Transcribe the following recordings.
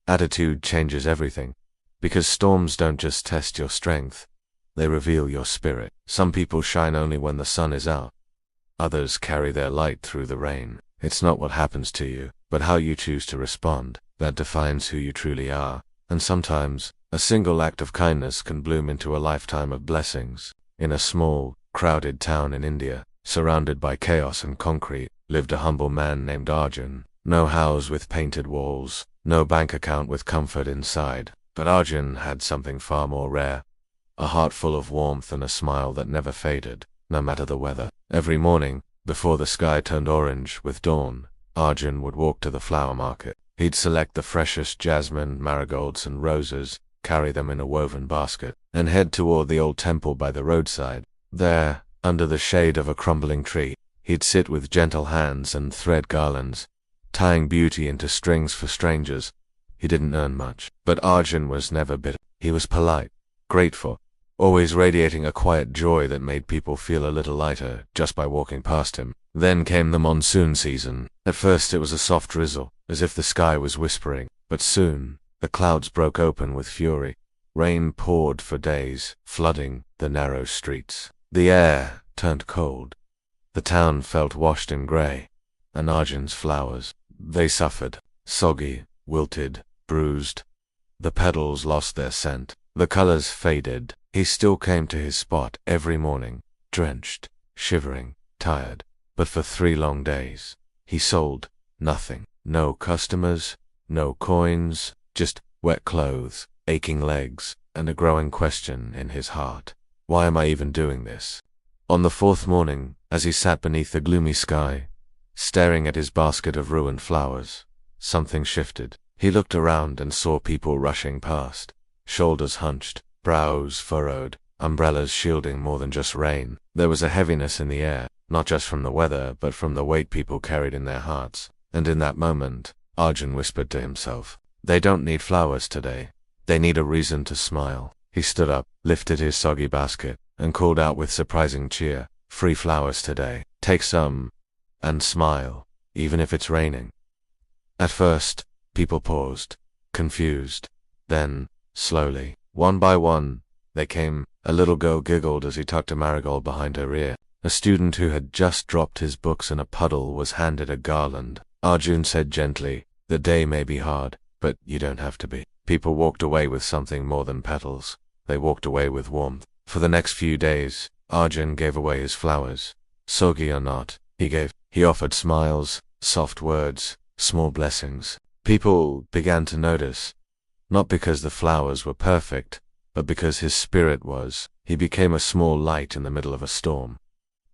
Attitude changes everything. Because storms don't just test your strength, they reveal your spirit. Some people shine only when the sun is out. Others carry their light through the rain. It's not what happens to you, but how you choose to respond, that defines who you truly are. And sometimes, a single act of kindness can bloom into a lifetime of blessings. In a small, crowded town in India, surrounded by chaos and concrete, lived a humble man named Arjun. No house with painted walls, no bank account with comfort inside. But Arjun had something far more rare. A heart full of warmth and a smile that never faded, no matter the weather. Every morning, before the sky turned orange with dawn, Arjun would walk to the flower market. He'd select the freshest jasmine, marigolds, and roses, carry them in a woven basket, and head toward the old temple by the roadside. There, under the shade of a crumbling tree, he'd sit with gentle hands and thread garlands, tying beauty into strings for strangers. He didn't earn much, but Arjun was never bitter. He was polite, grateful, always radiating a quiet joy that made people feel a little lighter just by walking past him. Then came the monsoon season. At first it was a soft drizzle, as if the sky was whispering, but soon the clouds broke open with fury. Rain poured for days, flooding the narrow streets. The air turned cold. The town felt washed in gray, and Arjun's flowers, they suffered, soggy, wilted, bruised. The petals lost their scent. The colors faded. He still came to his spot every morning, drenched, shivering, tired. But for 3 long days, he sold nothing. No customers, no coins, just wet clothes, aching legs, and a growing question in his heart. Why am I even doing this? On the 4th morning, as he sat beneath the gloomy sky, staring at his basket of ruined flowers, something shifted. He looked around and saw people rushing past, shoulders hunched, brows furrowed, umbrellas shielding more than just rain. There was a heaviness in the air, not just from the weather, but from the weight people carried in their hearts. And in that moment, Arjun whispered to himself, "They don't need flowers today. They need a reason to smile." He stood up, lifted his soggy basket, and called out with surprising cheer, "Free flowers today. Take some, and smile, even if it's raining." At first, people paused, confused. Then, slowly, one by one, they came. A little girl giggled as he tucked a marigold behind her ear. A student who had just dropped his books in a puddle was handed a garland. Arjun said gently, "The day may be hard, but you don't have to be." People walked away with something more than petals. They walked away with warmth. For the next few days, Arjun gave away his flowers. Soggy or not, he offered smiles, soft words, small blessings. People began to notice, not because the flowers were perfect, but because his spirit was. He became a small light in the middle of a storm.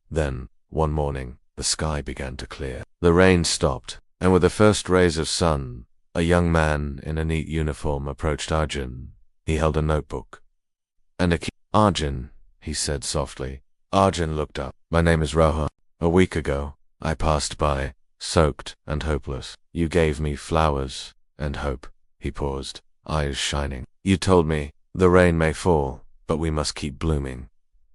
Then, one morning, the sky began to clear. The rain stopped, and with the first rays of sun, a young man in a neat uniform approached Arjun. He held a notebook and a key. "Arjun," he said softly. Arjun looked up. "My name is Rohan. A week ago, I passed by, soaked and hopeless. You gave me flowers and hope." He paused, eyes shining. "You told me, the rain may fall, but we must keep blooming."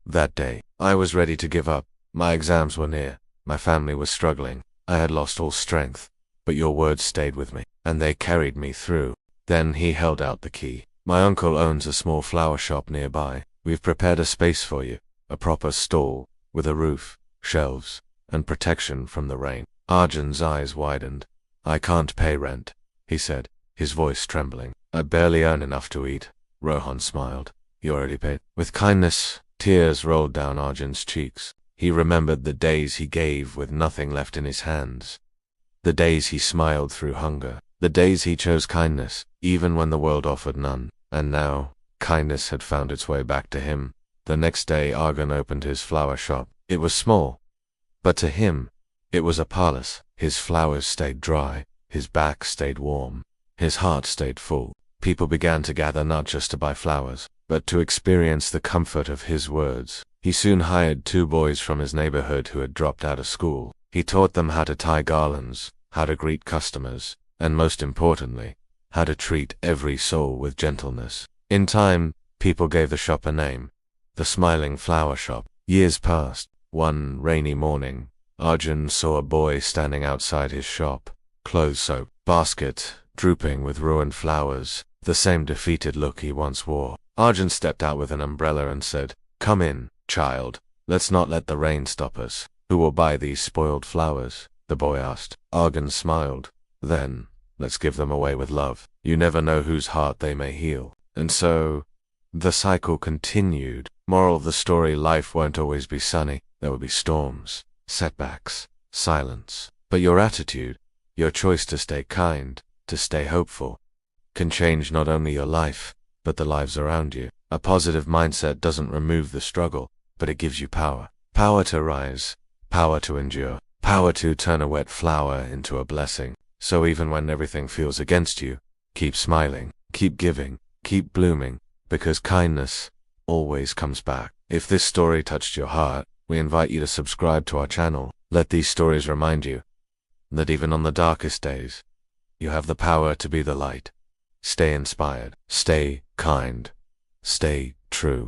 That day, I was ready to give up. My exams were near. My family was struggling. I had lost all strength. But your words stayed with me, and they carried me through. Then he held out the key. "My uncle owns a small flower shop nearby. We've prepared a space for you, a proper stall, with a roof, shelves, and protection from the rain." Arjun's eyes widened. "I can't pay rent," he said, his voice trembling. "I barely earn enough to eat." Rohan smiled. "You already paid?" With kindness, tears rolled down Arjun's cheeks. He remembered the days he gave with nothing left in his hands. The days he smiled through hunger. The days he chose kindness, even when the world offered none. And now, kindness had found its way back to him. The next day Arjun opened his flower shop. It was small, but to him, it was a palace. His flowers stayed dry, his back stayed warm, his heart stayed full. People began to gather not just to buy flowers, but to experience the comfort of his words. He soon hired 2 boys from his neighborhood who had dropped out of school. He taught them how to tie garlands, how to greet customers, and most importantly, how to treat every soul with gentleness. In time, people gave the shop a name, the Smiling Flower Shop. Years passed. One rainy morning, Arjun saw a boy standing outside his shop, clothes soaked, basket drooping with ruined flowers, the same defeated look he once wore. Arjun stepped out with an umbrella and said, "Come in, child. Let's not let the rain stop us." "Who will buy these spoiled flowers?" the boy asked. Arjun smiled. "Then, let's give them away with love. You never know whose heart they may heal." And so, the cycle continued. Moral of the story: life won't always be sunny. There will be storms, setbacks, silence. But your attitude, your choice to stay kind, to stay hopeful, can change not only your life, but the lives around you. A positive mindset doesn't remove the struggle, but it gives you power. Power to rise, power to endure, power to turn a wet flower into a blessing. So even when everything feels against you, keep smiling, keep giving, keep blooming, because kindness always comes back. If this story touched your heart, we invite you to subscribe to our channel. Let these stories remind you that even on the darkest days, you have the power to be the light. Stay inspired, stay kind, stay true.